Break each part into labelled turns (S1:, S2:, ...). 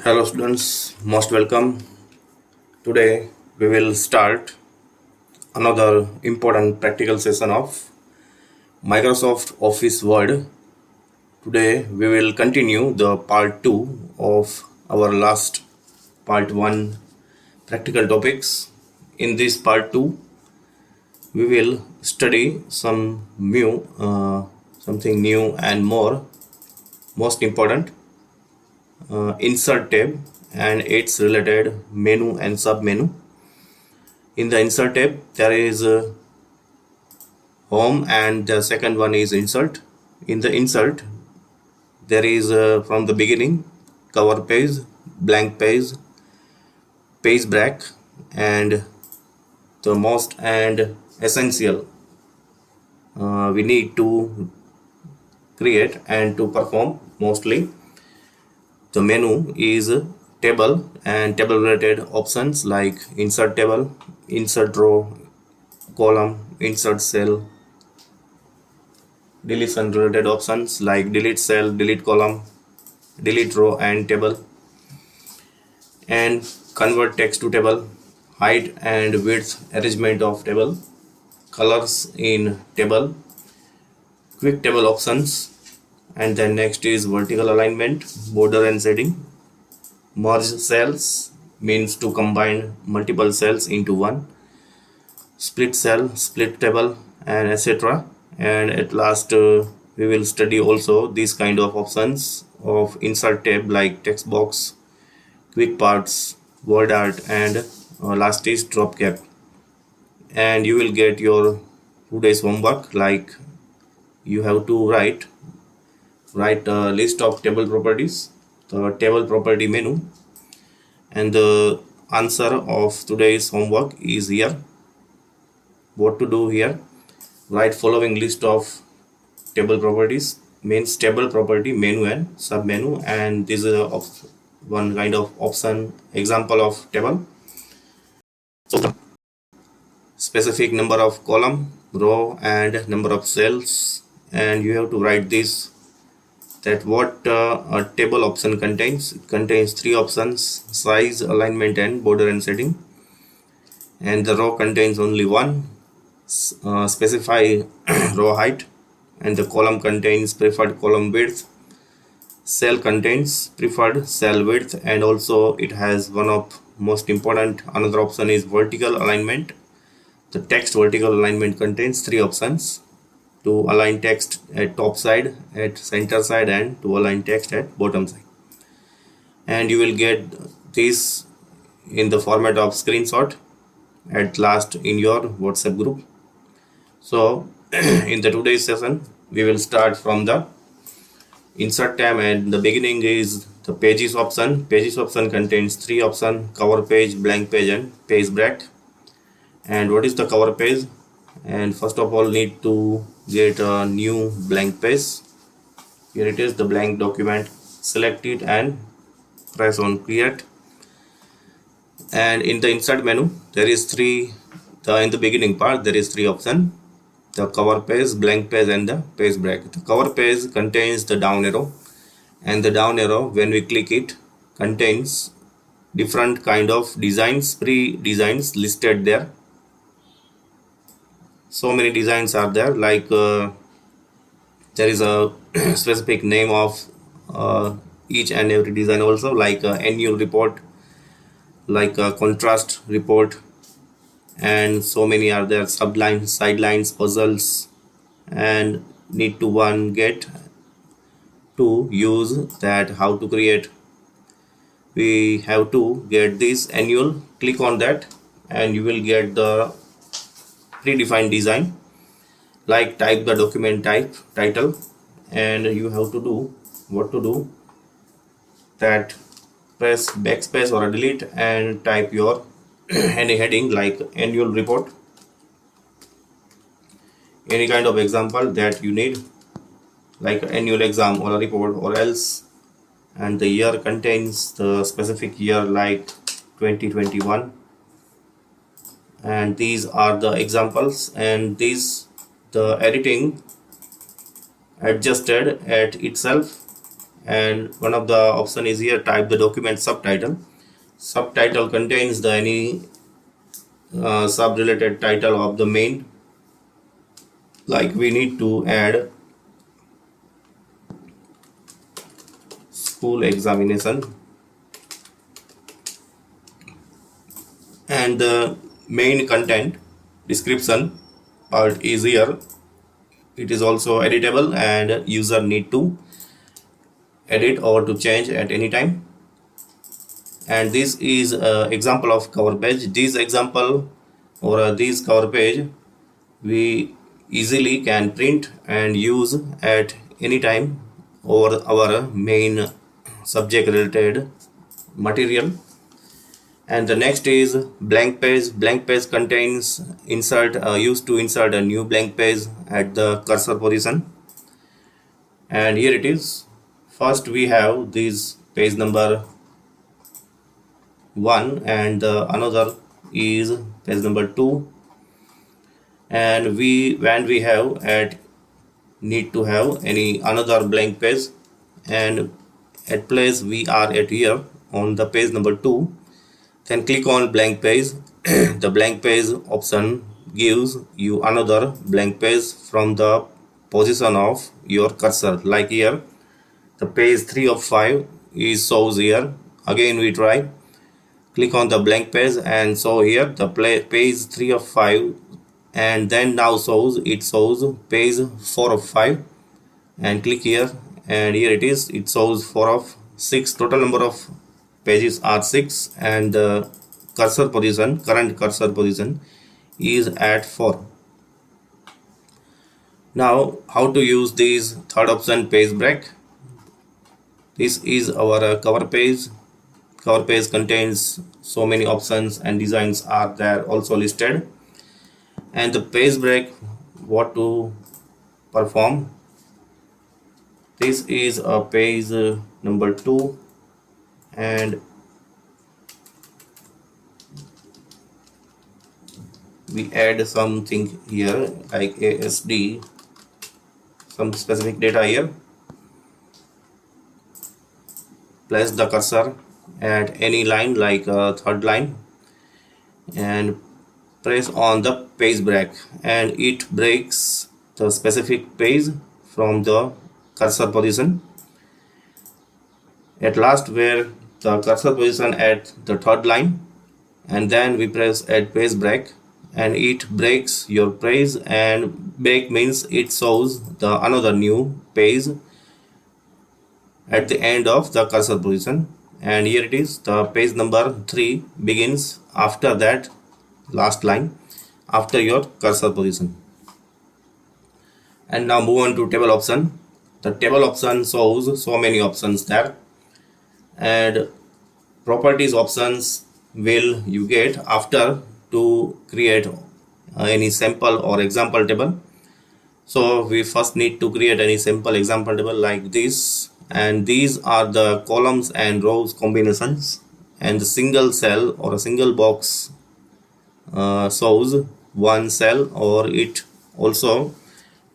S1: Hello students, most welcome. Today we will start another important practical session of Microsoft Office Word. Today we will continue the part 2 of our last part 1 practical topics. In this part 2 we will study something new and more most important insert tab and its related menu and sub menu. In the insert tab there is home and the second one is insert. In the insert there is from the beginning cover page, blank page, page break, and the most and essential we need to create and to perform mostly. The menu is table and table related options like insert table, insert row, column, insert cell, deletion related options like delete cell, delete column, delete row and table, and convert text to table, height and width arrangement of table, colors in table, quick table options, and then next is vertical alignment, border and shading, merge cells means to combine multiple cells into one, split cell, split table, and etc. And at last we will study also these kind of options of insert tab like text box, quick parts, word art, and last is drop cap. And you will get your today's homework like you have to write a list of table properties, the table property menu, and the answer of today's homework is here. What to do here? Write following list of table properties, means table property menu and sub menu, and this is one kind of option example of table. So specific number of column, row, and number of cells, and you have to write this that what a table option contains. It contains three options: size, alignment, and border and shading. And the row contains only one. Specify row height, and the column contains preferred column width. Cell contains preferred cell width, and also it has one of most important another option is vertical alignment. The text vertical alignment contains three options: to align text at top side, at center side, and to align text at bottom side. And you will get this in the format of screenshot at last in your WhatsApp group. So in the today's session we will start from the insert tab, and the beginning is the pages option. Pages option contains three options: cover page, blank page, and page break. And what is the cover page? And first of all need to get a new blank page. Here it is, the blank document. Select it and press on create. And in the insert menu there is in the beginning part there is three options: the cover page, blank page, and the page break. The cover page contains the down arrow, and the down arrow when we click it contains different kind of designs, pre-designs listed there. So many designs are there, like there is a specific name of each and every design, also like annual report, like a contrast report, and so many are there, sublines, sidelines, puzzles, and need to one get to use that how to create. We have to get this annual, click on that and you will get the predefined design, like type the document type title, and you have to do what to do that press backspace or delete and type your any heading like annual report, any kind of example that you need, like annual exam or a report or else. And the year contains the specific year like 2021, and these are the examples, and the editing adjusted at itself, and one of the option is here, type the document subtitle. Subtitle contains the any sub-related title of the main, like we need to add school examination, and the main content description part is here. It is also editable and user need to edit or to change at any time. And this is example of cover page. This example or this cover page we easily can print and use at any time over our main subject related material. And the next is blank page. Blank page contains used to insert a new blank page at the cursor position. And here it is. First we have this page number 1 and another is page number 2, and when we have need to have any another blank page, and at place we are at here on the page number 2, then click on blank page. The blank page option gives you another blank page from the position of your cursor, like here the page 3 of 5 is shows here. Again we try, click on the blank page and so here the page 3 of 5, and then now shows page 4 of 5, and click here, and here it is, it shows 4 of 6. Total number of pages are 6, and the cursor position, current cursor position is at 4. Now how to use this third option, page break. This is our cover page. Cover page contains so many options and designs are there also listed. And the page break, what to perform. This is a page number 2, and we add something here like ASD, some specific data here. Place the cursor at any line like third line and press on the page break, and it breaks the specific page from the cursor position at last where the cursor position at the third line, and then we press at page break and it breaks your page, and break means it shows the another new page at the end of the cursor position. And here it is, the page number 3 begins after that last line after your cursor position. And now move on to table option. The table option shows so many options there, and properties options will you get after to create any sample or example table. So we first need to create any simple example table like this, and these are the columns and rows combinations, and the single cell or a single box shows one cell, or it also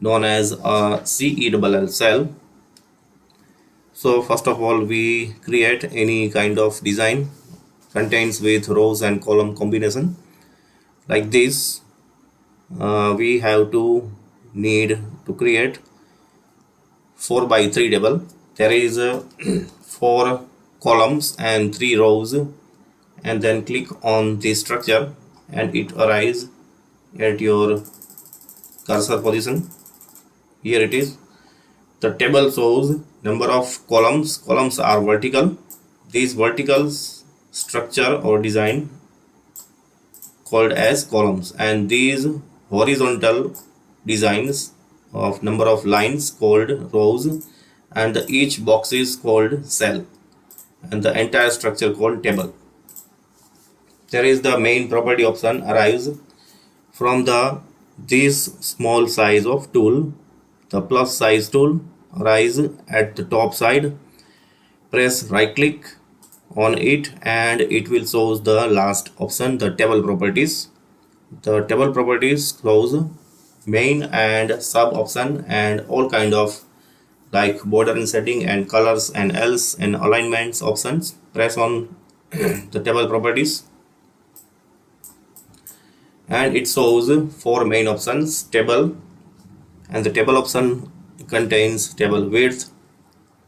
S1: known as a CELL cell. So first of all we create any kind of design contains with rows and column combination like this. We have to need to create 4 by 3 table. There is 4 columns and 3 rows, and then click on the structure and it arrives at your cursor position. Here it is. The table shows number of columns. Columns are vertical. These vertical structure or design called as columns, and these horizontal designs of number of lines called rows, and each box is called cell, and the entire structure called table. There is the main property option arrives from this small size of tool, the plus size tool arrives at the top side. Press right click on it and it will show the last option, the table properties. The table properties shows main and sub option and all kind of like border and setting and colors and else and alignments options. Press on the table properties and it shows four main options table, and the table option contains table width,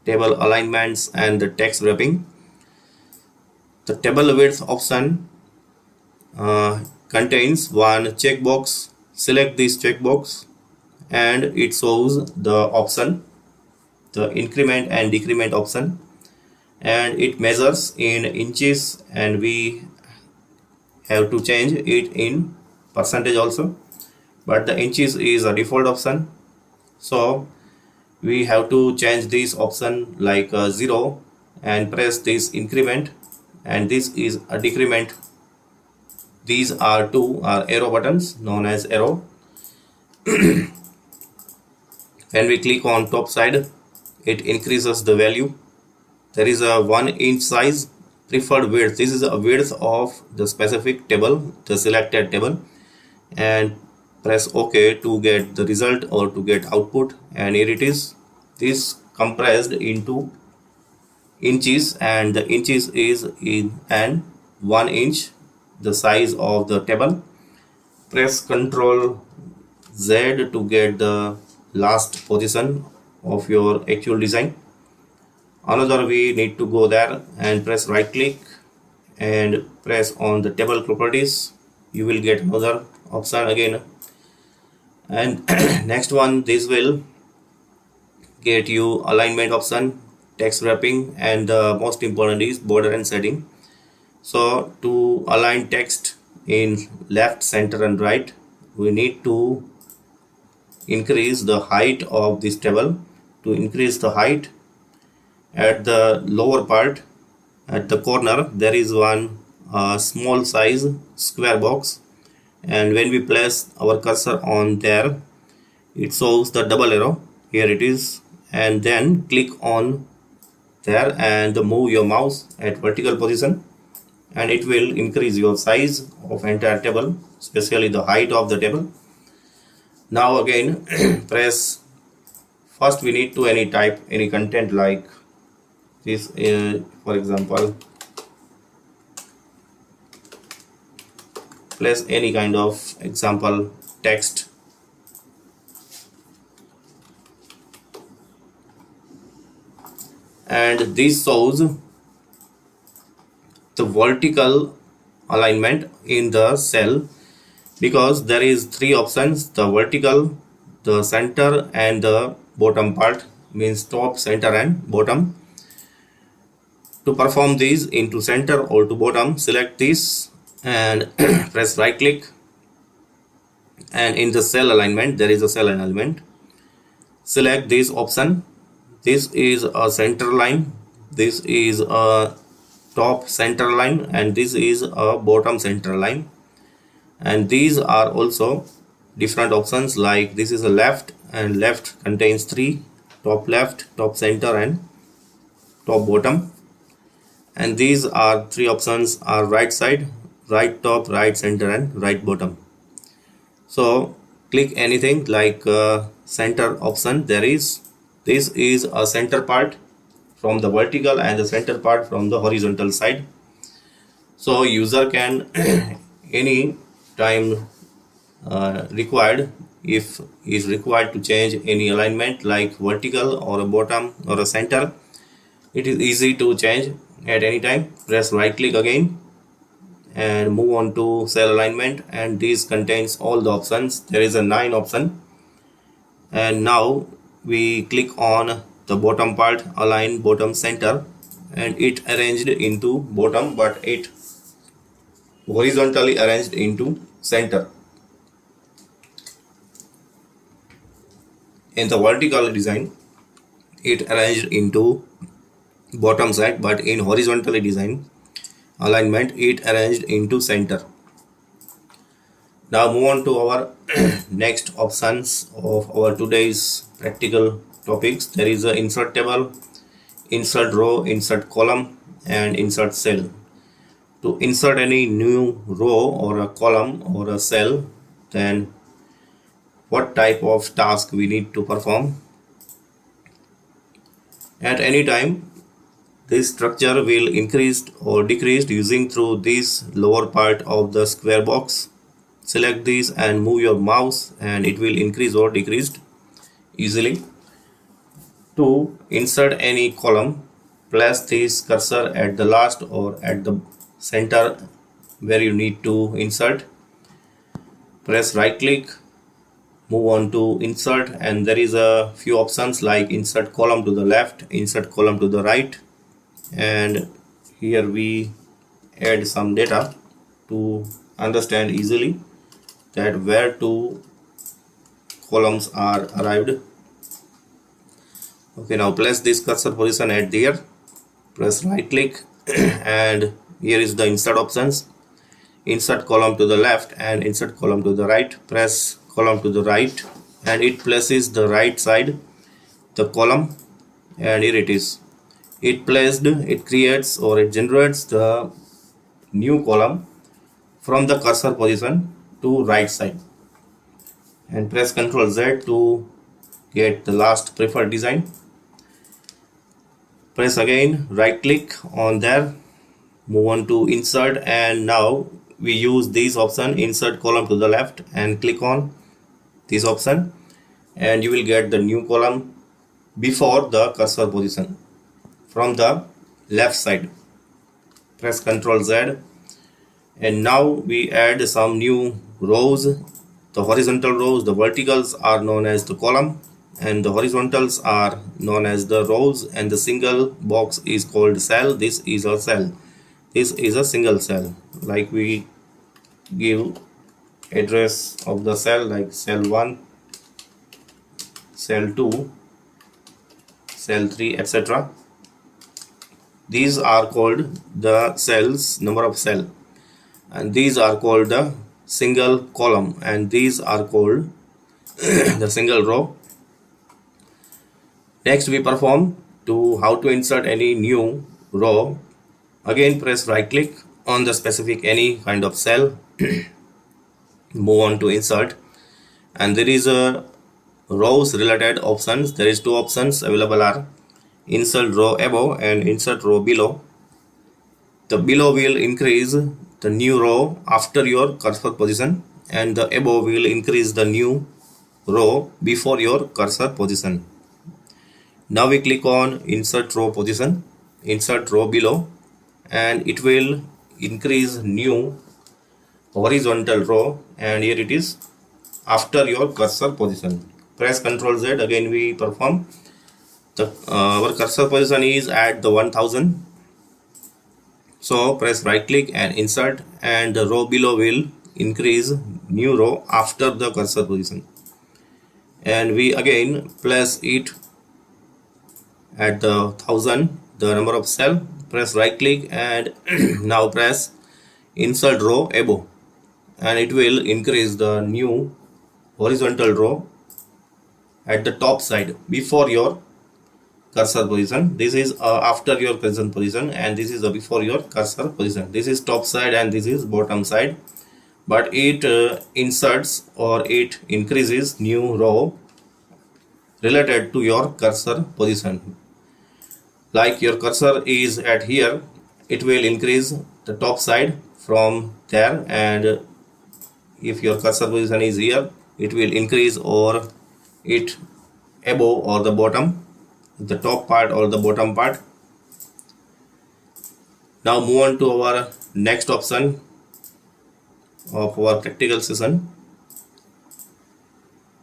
S1: table alignments and the text wrapping. The table width option contains one checkbox. Select this checkbox and it shows the option, the increment and decrement option, and it measures in inches and we have to change it in percentage also, but the inches is a default option, so we have to change this option like 0 and press this increment, and this is a decrement. These are two arrow buttons known as arrow. When we click on top side, it increases the value. There is a 1 inch size preferred width. This is a width of the specific table, the selected table, and press OK to get the result or to get output, and here it is. This compressed into inches and the inches is in and 1 inch the size of the table. Press Ctrl Z to get the last position of your actual design. Another we need to go there and press right click and press on the table properties. You will get another option again, and next one, this will get you alignment option, text wrapping, and the most important is border and setting. So to align text in left, center and right, we need to increase the height of this table. To increase the height, at the lower part at the corner there is one small size square box, and when we place our cursor on there, it shows the double arrow. Here it is, and then click on there and move your mouse at vertical position, and it will increase your size of entire table, especially the height of the table. Now again press, first we need to type any content like this, for example place any kind of example text, and this shows the vertical alignment in the cell, because there is three options: the vertical, the center and the bottom part, means top, center and bottom. To perform these into center or to bottom, select this and press right click, and in the cell alignment there is a cell alignment. Select this option. This is a center line, this is a top center line, and this is a bottom center line, and these are also different options, like this is a left, and left contains three: top left, top center and top bottom. And these are three options are right side, right top, right center and right bottom. So click anything like center option. There is, this is a center part from the vertical and the center part from the horizontal side. So user can any time required, if is required to change any alignment like vertical or a bottom or a center, it is easy to change at any time. Press right click again and move on to cell alignment, and this contains all the options. There is a 9 option, and now we click on the bottom part, align bottom center, and it arranged into bottom, but it horizontally arranged into center. In the vertical design, it arranged into bottom side, but in horizontally design alignment it arranged into center. Now move on to our next options of our today's practical topics. There is a insert table, insert row, insert column and insert cell. To insert any new row or a column or a cell, then what type of task we need to perform? At any time, this structure will increase or decrease using through this lower part of the square box. Select this and move your mouse and it will increase or decrease easily. To insert any column, place this cursor at the last or at the center where you need to insert. Press right click, move on to insert, and there is a few options like insert column to the left, insert column to the right, and here we add some data to understand easily that where two columns are arrived. Okay, now place this cursor position at there, press right click and here is the insert options. Insert column to the left and insert column to the right. Press column to the right and it places the right side the column, and here it is. It creates or it generates the new column from the cursor position to right side, and press Ctrl Z to get the last preferred design. Press again right click on there, move on to insert, and now we use this option insert column to the left and click on this option and you will get the new column before the cursor position from the left side. Press Ctrl Z and now we add some new rows. The horizontal rows, the verticals are known as the column and the horizontals are known as the rows, and the single box is called cell. This is a cell. This is a single cell. Like we give address of the cell like cell 1, cell 2, cell 3, etc. These are called the cells, number of cell, and these are called the single column, and these are called the single row. Next we perform to how to insert any new row. Again press right click on the specific any kind of cell, move on to insert, and there is a rows related options. There is two options available are insert row above and insert row below. The below will increase the new row after your cursor position and the above will increase the new row before your cursor position. Now we click on insert row position, insert row below, and it will increase new horizontal row, and here it is after your cursor position. Press Ctrl Z, again we perform. Our cursor position is at the 1000. So press right click and insert, and the row below will increase new row after the cursor position. And we again place it at the 1000, the number of cell. Press right click and now press insert row above, and it will increase the new horizontal row at the top side before your cursor position. This is after your present position, and this is before your cursor position. This is top side and this is bottom side, but it inserts or it increases new row related to your cursor position. Like your cursor is at here, it will increase the top side from there, and if your cursor position is here, it will increase or it above or the bottom, the top part or the bottom part. Now move on to our next option of our practical session.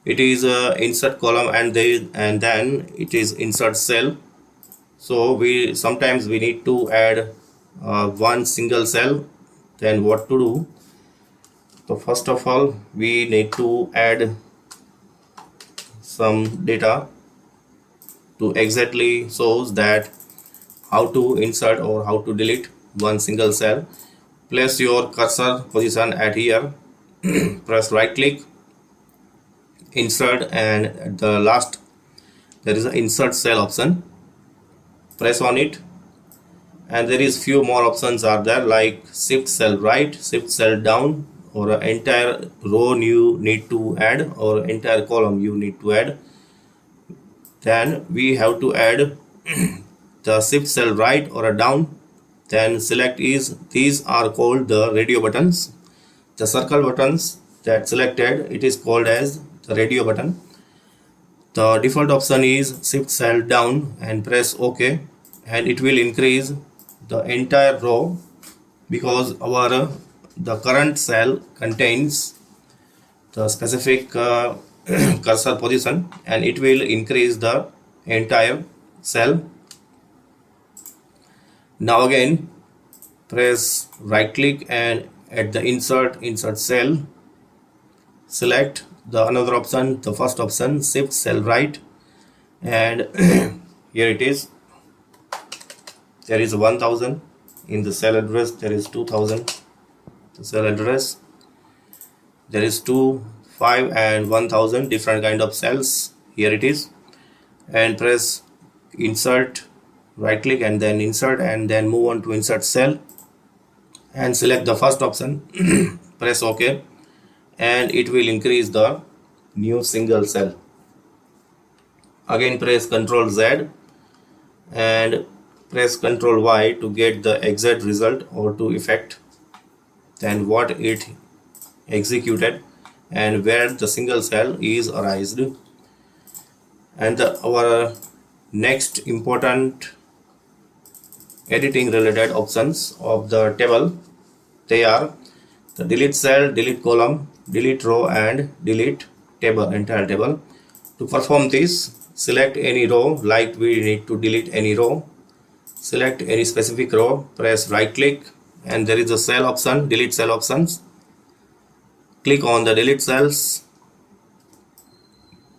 S1: It is insert column and then it is insert cell. So we sometimes we need to add one single cell. Then what to do? So first of all we need to add some data to exactly shows that how to insert or how to delete one single cell. Place your cursor position at here, press right click, insert, and at the last there is an insert cell option. Press on it, and there is few more options are there like shift cell right, shift cell down, or an entire row you need to add or entire column you need to add. Then we have to add the shift cell right or a down, then select is these are called the radio buttons. The circle buttons that selected, it is called as the radio button. The default option is shift cell down and press OK, and it will increase the entire row because our the current cell contains the specific cursor position, and it will increase the entire cell. Now again press right click and at the insert cell, select the another option, the first option, shift cell right, and here it is. There is 1000 in the cell address, there is 2000 the cell address, there is 2, 5 and 1000 different kind of cells. Here it is, and press insert, right click and then insert, and then move on to insert cell and select the first option. Press OK, and it will increase the new single cell. Again press Ctrl Z and press Ctrl Y to get the exact result or to effect then what it executed and where the single cell is arised. And our next important editing related options of the table, they are the delete cell, delete column, delete row and delete table, entire table. To perform this, select any row, like we need to delete any row. Select any specific row, press right click and there is a cell option, delete cell options. Click on the delete cells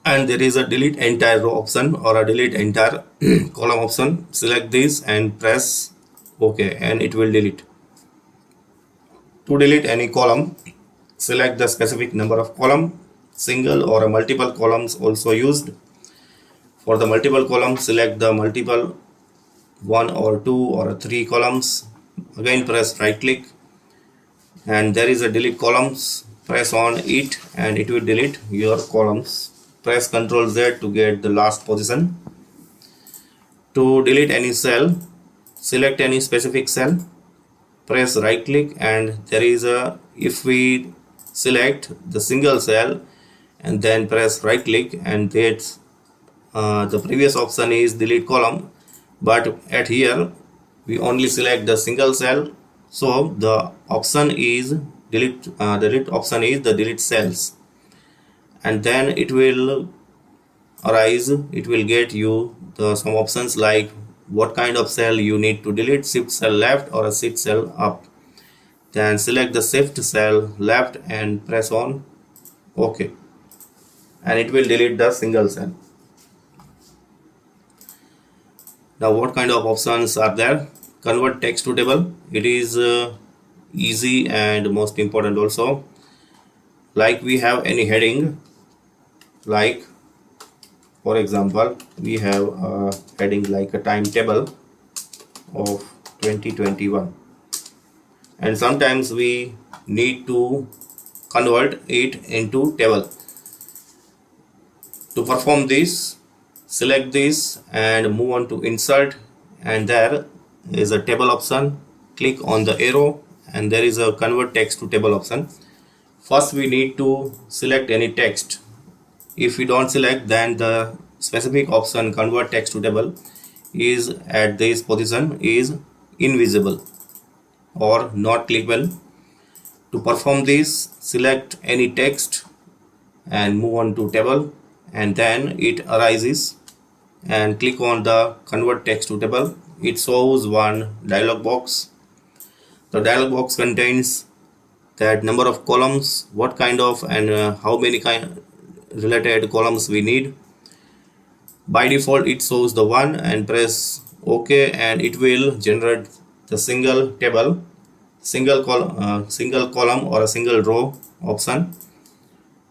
S1: and there is a delete entire row option or a delete entire column option. Select this and press OK and it will delete. To delete any column, select the specific number of column, single or a multiple columns also used. For the multiple columns, select the multiple 1 or 2 or 3 columns. Again press right click and there is a delete columns. Press on it and it will delete your columns. Press Ctrl Z to get the last position. To delete any cell, select any specific cell, press right click and there is a, if we select the single cell and then press right click and that's the previous option is delete column, but at here we only select the single cell, so the option is delete option is the delete cells, and then it will arise, it will get you the some options like what kind of cell you need to delete, shift cell left or a shift cell up. Then select the shift cell left and press on OK and it will delete the single cell. Now what kind of options are there? Convert text to table. It is easy and most important also. Like we have any heading, like for example we have a heading like a timetable of 2021, and sometimes we need to convert it into table. To perform this, select this and move on to insert, and there is a table option. Click on the arrow and there is a convert text to table option. First we need to select any text. If we don't select, then the specific option convert text to table is at this position is invisible or not clickable. To perform this, select any text and move on to table, and then it arises, and click on the convert text to table. It shows one dialog box. The dialog box contains that number of columns, what kind of and how many kind related columns we need. By default it shows the one, and press OK and it will generate the single table, single column or a single row option.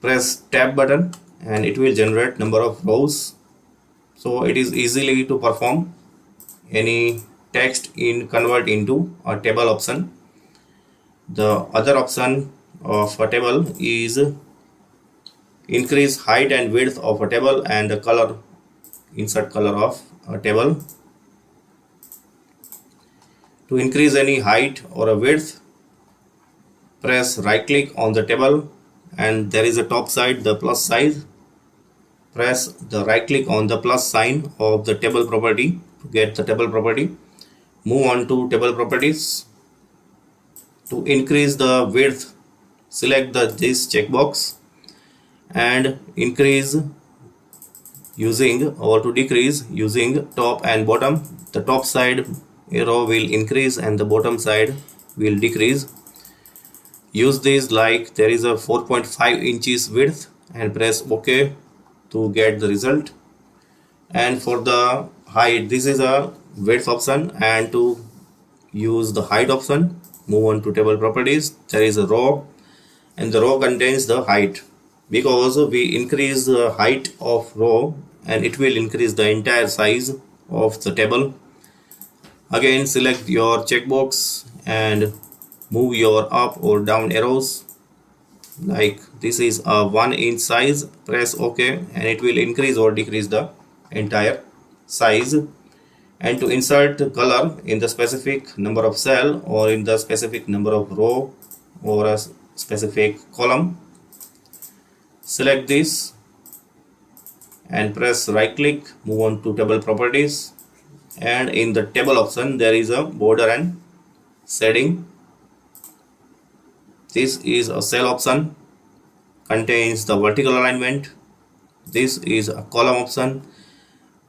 S1: Press tab button and it will generate number of rows. So it is easily to perform any text in convert into a table option. The other option of a table is increase height and width of a table and the color, insert color of a table. To increase any height or a width, press right click on the table, and there is a top side, the plus sign. Press the right click on the plus sign of the table property to get the table property. Move on to table properties. To increase the width, select this checkbox and increase using, or to decrease using top and bottom. The top side arrow will increase and the bottom side will decrease. Use this like there is a 4.5 inches width and press OK to get the result. And for the height, this is a width option, and to use the height option, move on to table properties. There is a row and the row contains the height. Because we increase the height of row and it will increase the entire size of the table. Again, select your checkbox and move your up or down arrows. Like this is a 1 inch size, press OK and it will increase or decrease the entire size. And to insert the color in the specific number of cell or in the specific number of row or a specific column, select this and press right click, move on to table properties, and in the table option there is a border and shading. This is a cell option, contains the vertical alignment. This is a column option.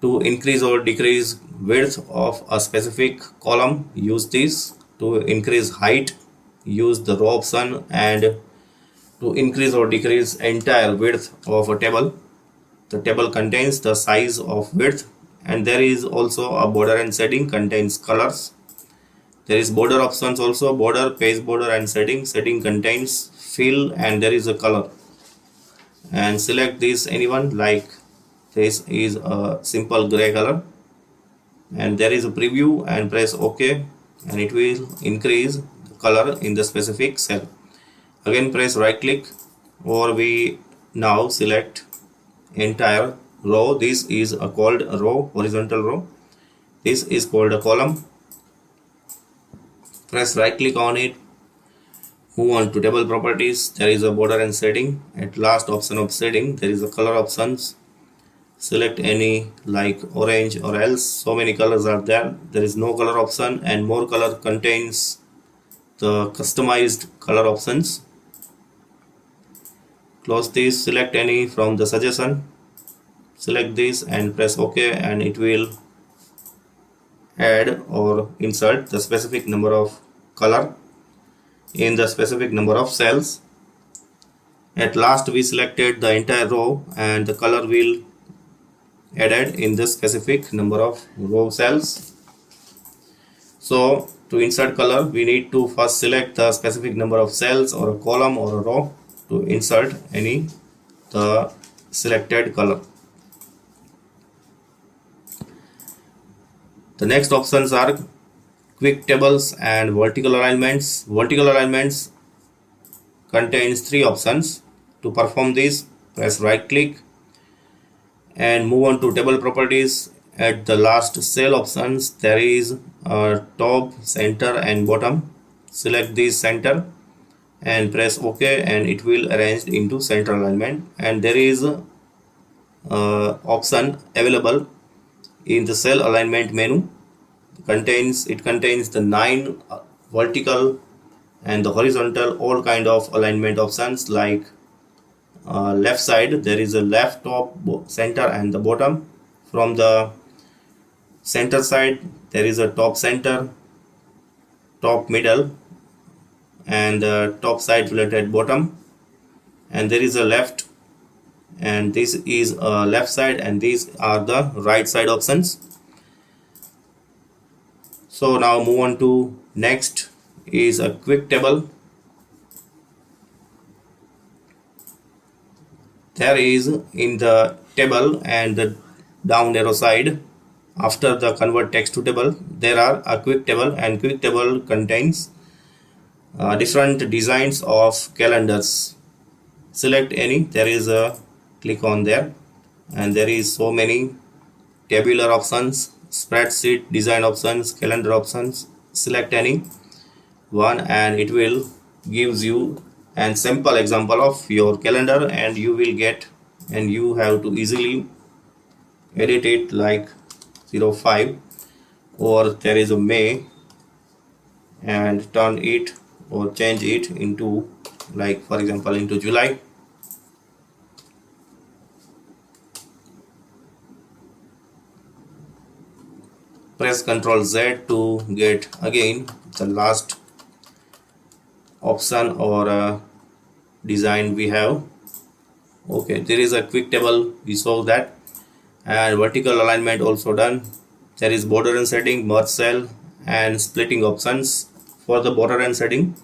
S1: To increase or decrease width of a specific column, use this. To increase height, use the row option, and to increase or decrease entire width of a table, the table contains the size of width. And there is also a border and shading, contains colors. There is border options also, border, page border and shading. Shading contains fill and there is a color. And select this anyone, like this is a simple gray color, and there is a preview and press OK and it will increase the color in the specific cell. Again press right click, or we now select entire row. This is called a row, horizontal row. This is called a column. Press right click on it, move on to table properties. There is a border and shading. At last option of shading, there is a color options. Select any like orange or else. So many colors are there. There is no color option, and more color contains the customized color options. Close this, select any from the suggestion. Select this and press OK and it will add or insert the specific number of color in the specific number of cells. At last we selected the entire row and the color will added in the specific number of row cells. So to insert color, we need to first select the specific number of cells or a column or a row to insert any the selected color. The next options are quick tables and vertical alignments. Vertical alignments contains 3 options. To perform this, press right click and move on to table properties. At the last cell options, there is a top, center and bottom. Select this center and press OK and it will arrange into center alignment. And there is option available in the cell alignment menu. It contains the 9 vertical and the horizontal, all kind of alignment options. Like left side, there is a left, top, center and the bottom. From the center side, there is a top center, top middle and top side related bottom. And there is a left, and this is left side, and these are the right side options. So now move on to next is a quick table. There is in the table and the down arrow side, after the convert text to table, there are a quick table, and quick table contains different designs of calendars. Select any, there is a click on there, and there is so many tabular options, spreadsheet design options, calendar options. select any one, and it will gives you an simple example of your calendar, and you will get, and you have to easily edit it like 05, or there is a May, and turn it or change it into, like for example, into July. Press Ctrl Z to get again the last option or design we have. Okay, there is a quick table, we saw that, and vertical alignment also done. There is border and setting, merge cell, and splitting options. For the border and setting,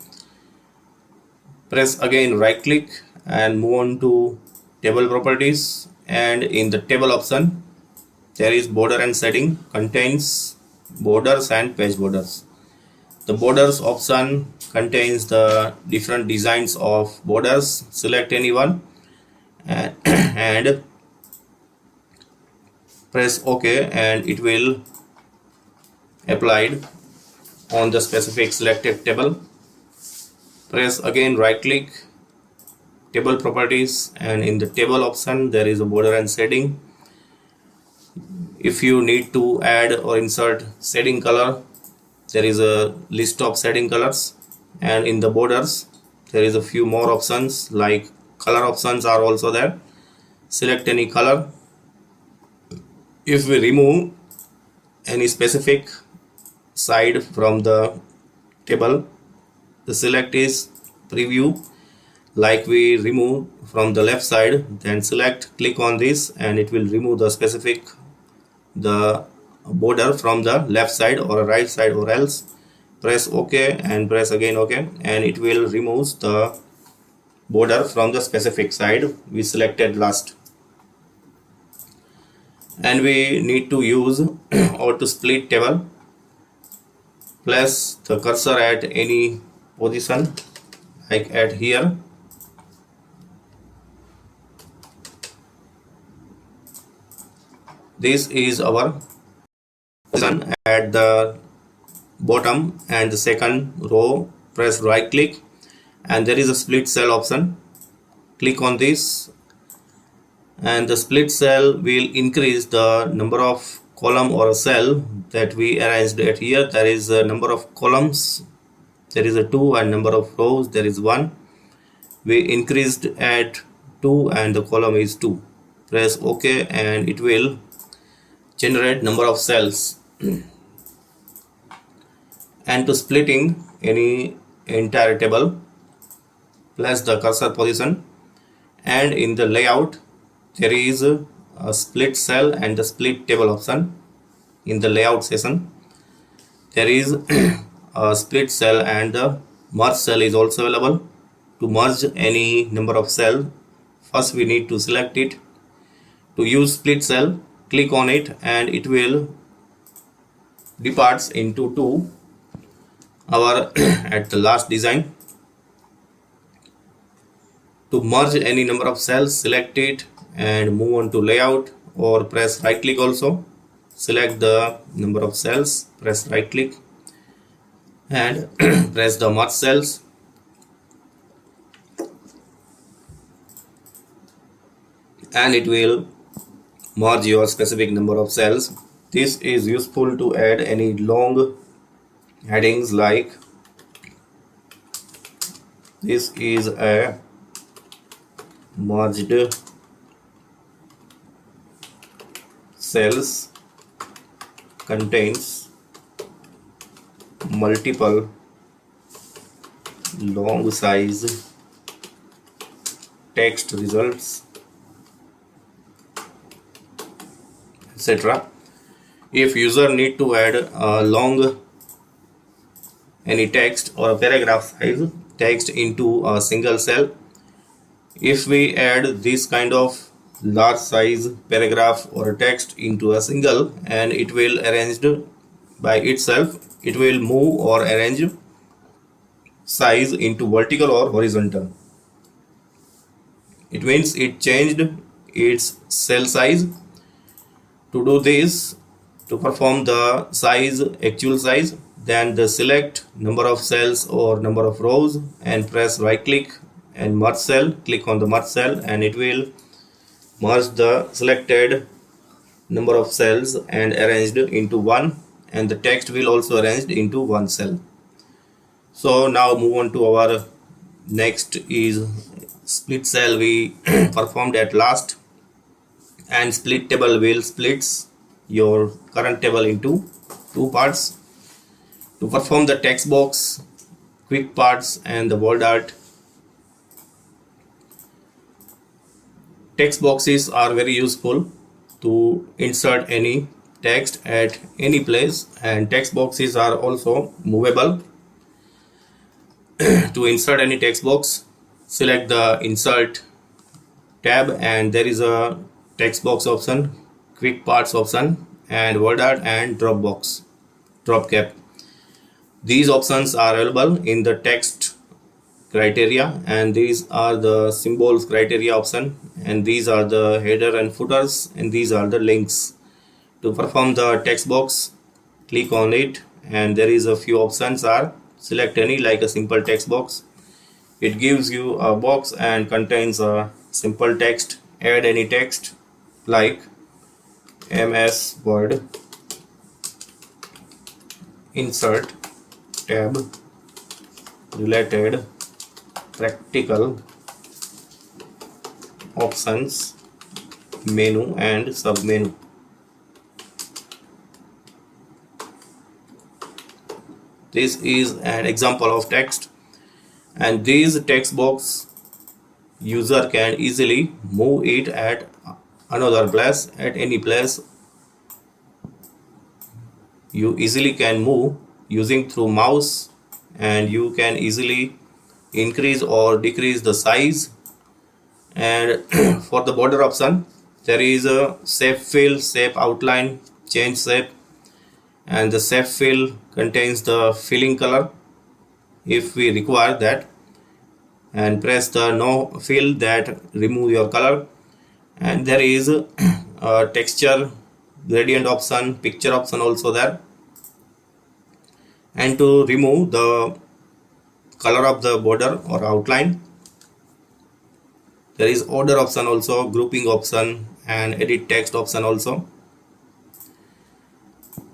S1: press again right click and move on to table properties, and in the table option there is border and setting, contains borders and page borders. The borders option contains the different designs of borders. Select any one and press OK, and it will applied on the specific selected table. Press again right click, table properties, and in the table option there is a border and shading. If you need to add or insert shading color, there is a list of shading colors, and in the borders there is a few more options, like color options are also there. Select any color. If we remove any specific side from the table, the select is preview, like we remove from the left side, then select, click on this, and it will remove the specific the border from the left side or right side, or else press OK and press again OK, and it will remove the border from the specific side we selected last. And we need to use or to split table. Place the cursor at any position, like at here. This is our position at the bottom, and the second row, press right click, and there is a split cell option. Click on this, and the split cell will increase the number of column or a cell that we arranged at here. There is a number of columns, there is a 2, and number of rows, there is 1. We increased at 2 and the column is 2. Press OK, and it will generate number of cells. And to splitting any entire table, place the cursor position, and in the layout there is a split cell and the split table option. In the layout session there is a split cell, and the merge cell is also available. To merge any number of cell, first we need to select it. To use split cell, click on it, and it will departs into 2. Our at the last design, to merge any number of cells, select it and move on to layout, or press right click also. Select the number of cells, press right click, and press the merge cells. And it will merge your specific number of cells. This is useful to add any long headings, like this is a merged cells contains multiple long size text results, etc. If user need to add a long any text or a paragraph size text into a single cell, if we add this kind of large size paragraph or text into a single, and it will arranged by itself, it will move or arrange size into vertical or horizontal. It means it changed its cell size. To do this, to perform the size, actual size, Then the select number of cells or number of rows and press right click and merge cell. Click on the merge cell and it will merge the selected number of cells and arranged into one, and the text will also arranged into one cell. So now move on to our next is split cell we performed at last, and split table will splits your current table into two parts. To perform the text box, quick parts and the word art, text boxes are very useful to insert any text at any place, and text boxes are also movable. To insert any text box, select the insert tab and there is a text box option, quick parts option, and word art and drop cap. These options are available in the text criteria, and these are the symbols criteria option, and these are the header and footers, and these are the links. To perform the text box, click on it and there is a few options are select any, like a simple text box. It gives you a box and contains a simple text. Add any text like MS Word, insert tab, related, practical, options, menu and submenu. This is an example of text, and this text box user can easily move it at another place, at any place. You easily can move using through mouse, and you can easily increase or decrease the size. And for the border option, there is a shape fill, shape outline, change shape, and the shape fill contains the filling color if we require that, and press the no fill that remove your color. And there is a texture gradient option, picture option also there. And to remove the color of the border or outline, there is order option also, grouping option, and edit text option also.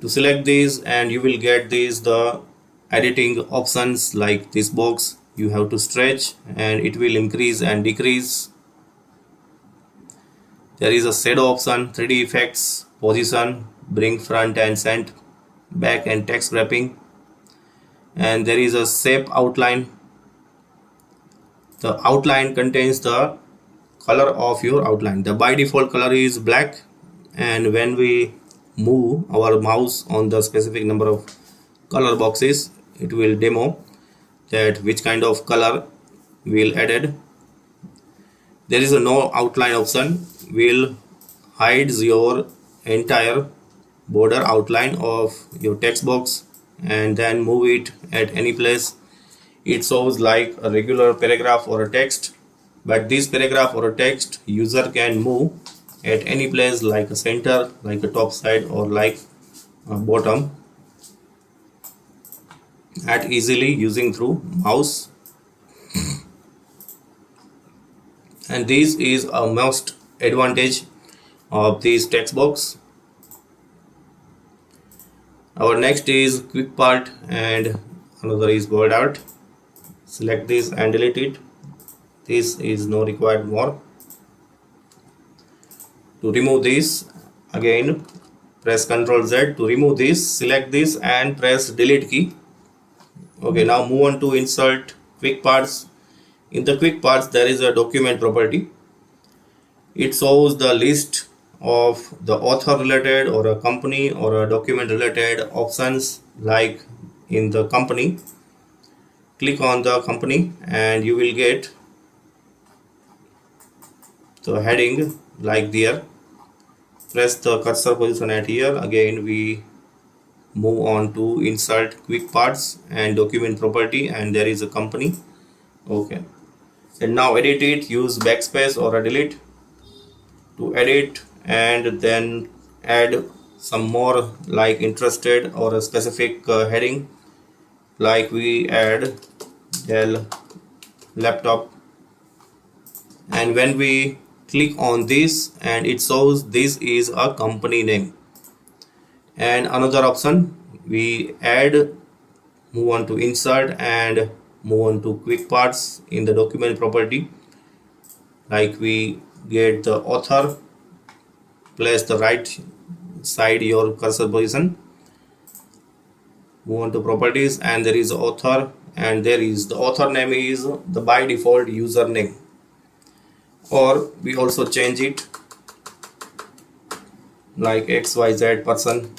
S1: To select these and you will get these the editing options, like this box you have to stretch and it will increase and decrease. There is a shadow option, 3D effects, position, bring front and center, back and text wrapping. And there is a shape outline. The outline contains the color of your outline. The by default color is black, and when we move our mouse on the specific number of color boxes, it will demo that which kind of color will added. There is a no outline option, will hides your entire border outline of your text box, and then move it at any place. It shows like a regular paragraph or a text, but this paragraph or a text user can move at any place, like a center, like a top side, or like a bottom, at easily using through mouse. And this is a most advantage of this text box. Our next is quick part and another is word art. Select this and delete it. This is no required more. To remove this, again press Ctrl Z. To remove this, select this and press delete key. Okay, now move on to insert quick parts. In the quick parts there is a document property. It shows the list of the author related or a company or a document related options. Like in the company, click on the company and you will get the heading like there. Press the cursor position at here. Again we move on to insert quick parts and document property, and there is a company. Okay, and now edit it. Use backspace or a delete to edit, and then add some more like interested or a specific heading. like we add Dell laptop, and when we click on this, and it shows this is a company name. And another option, we add, move on to insert and move on to quick parts in the document property, like we get the author, place the right side your cursor position, move on to properties, and there is author, and there is the author name is the by default username, or we also change it like XYZ person.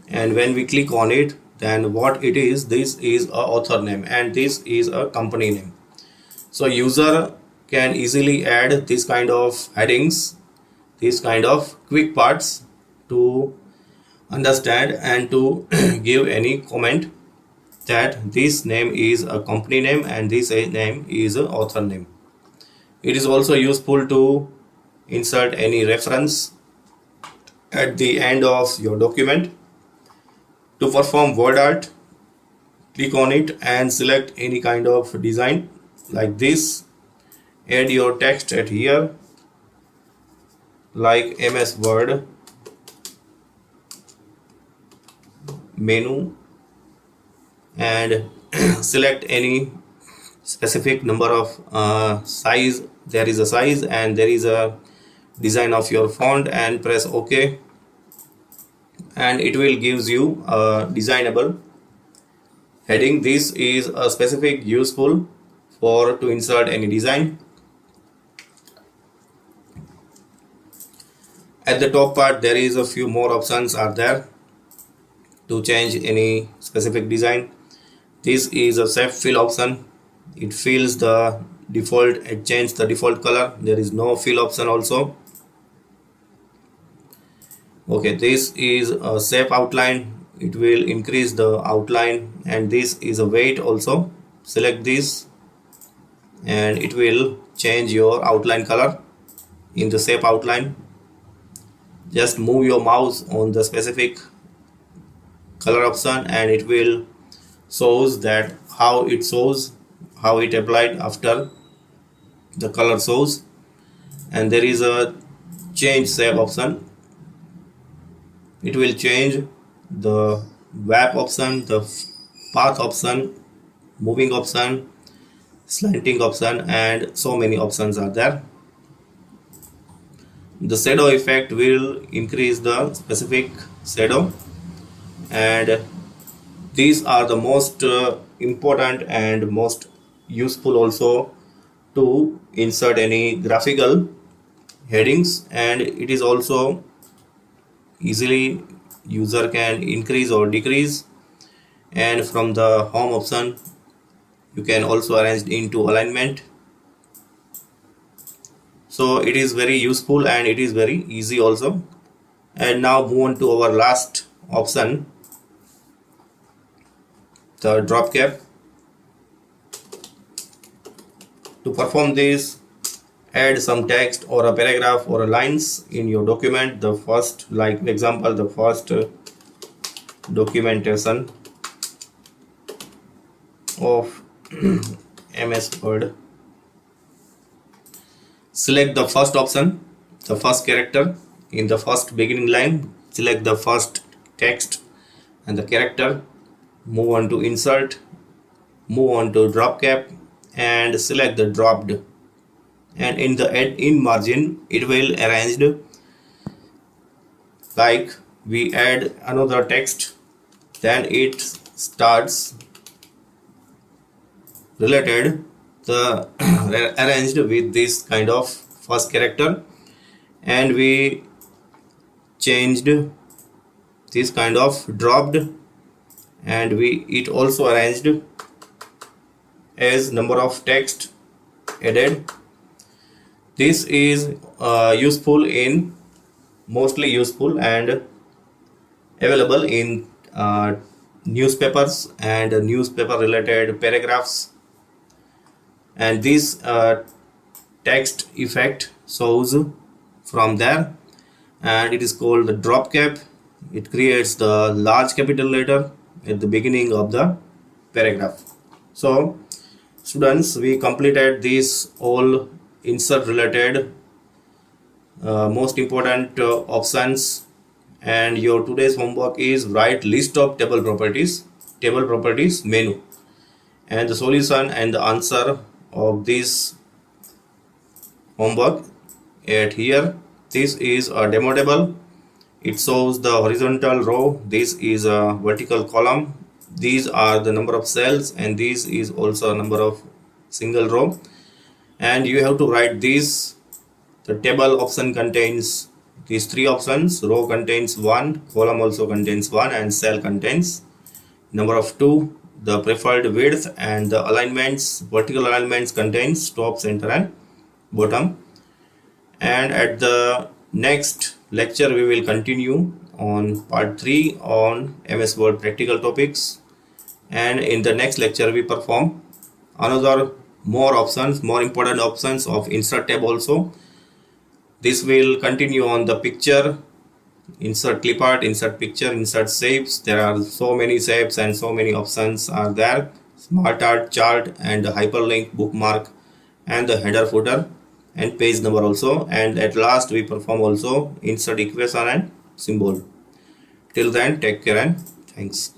S1: And when we click on it, then what it is, this is a author name and this is a company name. So user can easily add this kind of headings, this kind of quick parts to understand and to give any comment that this name is a company name and this name is a author name. It is also useful to insert any reference at the end of your document. To perform word art, click on it and select any kind of design like this. Add your text at here like MS Word menu, and select any specific number of size. There is a size and there is a design of your font, and press OK, and it will gives you a designable heading. This is a specific useful for to insert any design. At the top part there is a few more options are there to change any specific design. This is a shape fill option. It fills the default, it changes the default color. There is no fill option also. Okay, this is a shape outline. It will increase the outline, and this is a weight also. Select this and it will change your outline color in the shape outline. Just move your mouse on the specific color option and it will shows that how it applied after the color shows. And there is a change shape option. It will change the wrap option, the path option, moving option, slanting option, and so many options are there. The shadow effect will increase the specific shadow, and these are the most important and most useful also to insert any graphical headings. And it is also easily user can increase or decrease, and from the home option you can also arrange into alignment. So it is very useful and it is very easy also. And now move on to our last option, the drop cap. To perform this, add some text or a paragraph or a lines in your document. The first, like example, the first documentation of MS Word. Select the first option, the first character in the first beginning line. Select the first text and the character. Move on to insert, move on to drop cap, and select the dropped. And in the add in margin, it will arranged like we add another text, then it starts related the arranged with this kind of first character, and we changed this kind of dropped, and it also arranged as number of text added. This is mostly useful and available in newspapers and newspaper related paragraphs. And this text effect shows from there, and it is called the drop cap. it creates the large capital letter at the beginning of the paragraph. So students, we completed this all insert related most important options, and your today's homework is write list of table properties menu, and the solution and the answer of this homework at here. This is a demo table. It shows the horizontal row, this is a vertical column, these are the number of cells, and this is also a number of single row, and you have to write this. The table option contains these three options: row contains 1, column also contains 1, and cell contains number of 2. The preferred width and the alignments, vertical alignments contains top, center and bottom. And at the next lecture we will continue on part 3 on MS Word practical topics, and in the next lecture we perform another more important options of insert tab also. This will continue on the picture, insert clip art, insert picture, insert shapes. There are so many shapes and so many options are there: smart art, chart, and hyperlink, bookmark, and the header, footer, and page number also. And at last we perform also insert equation and symbol. Till then, take care and thanks.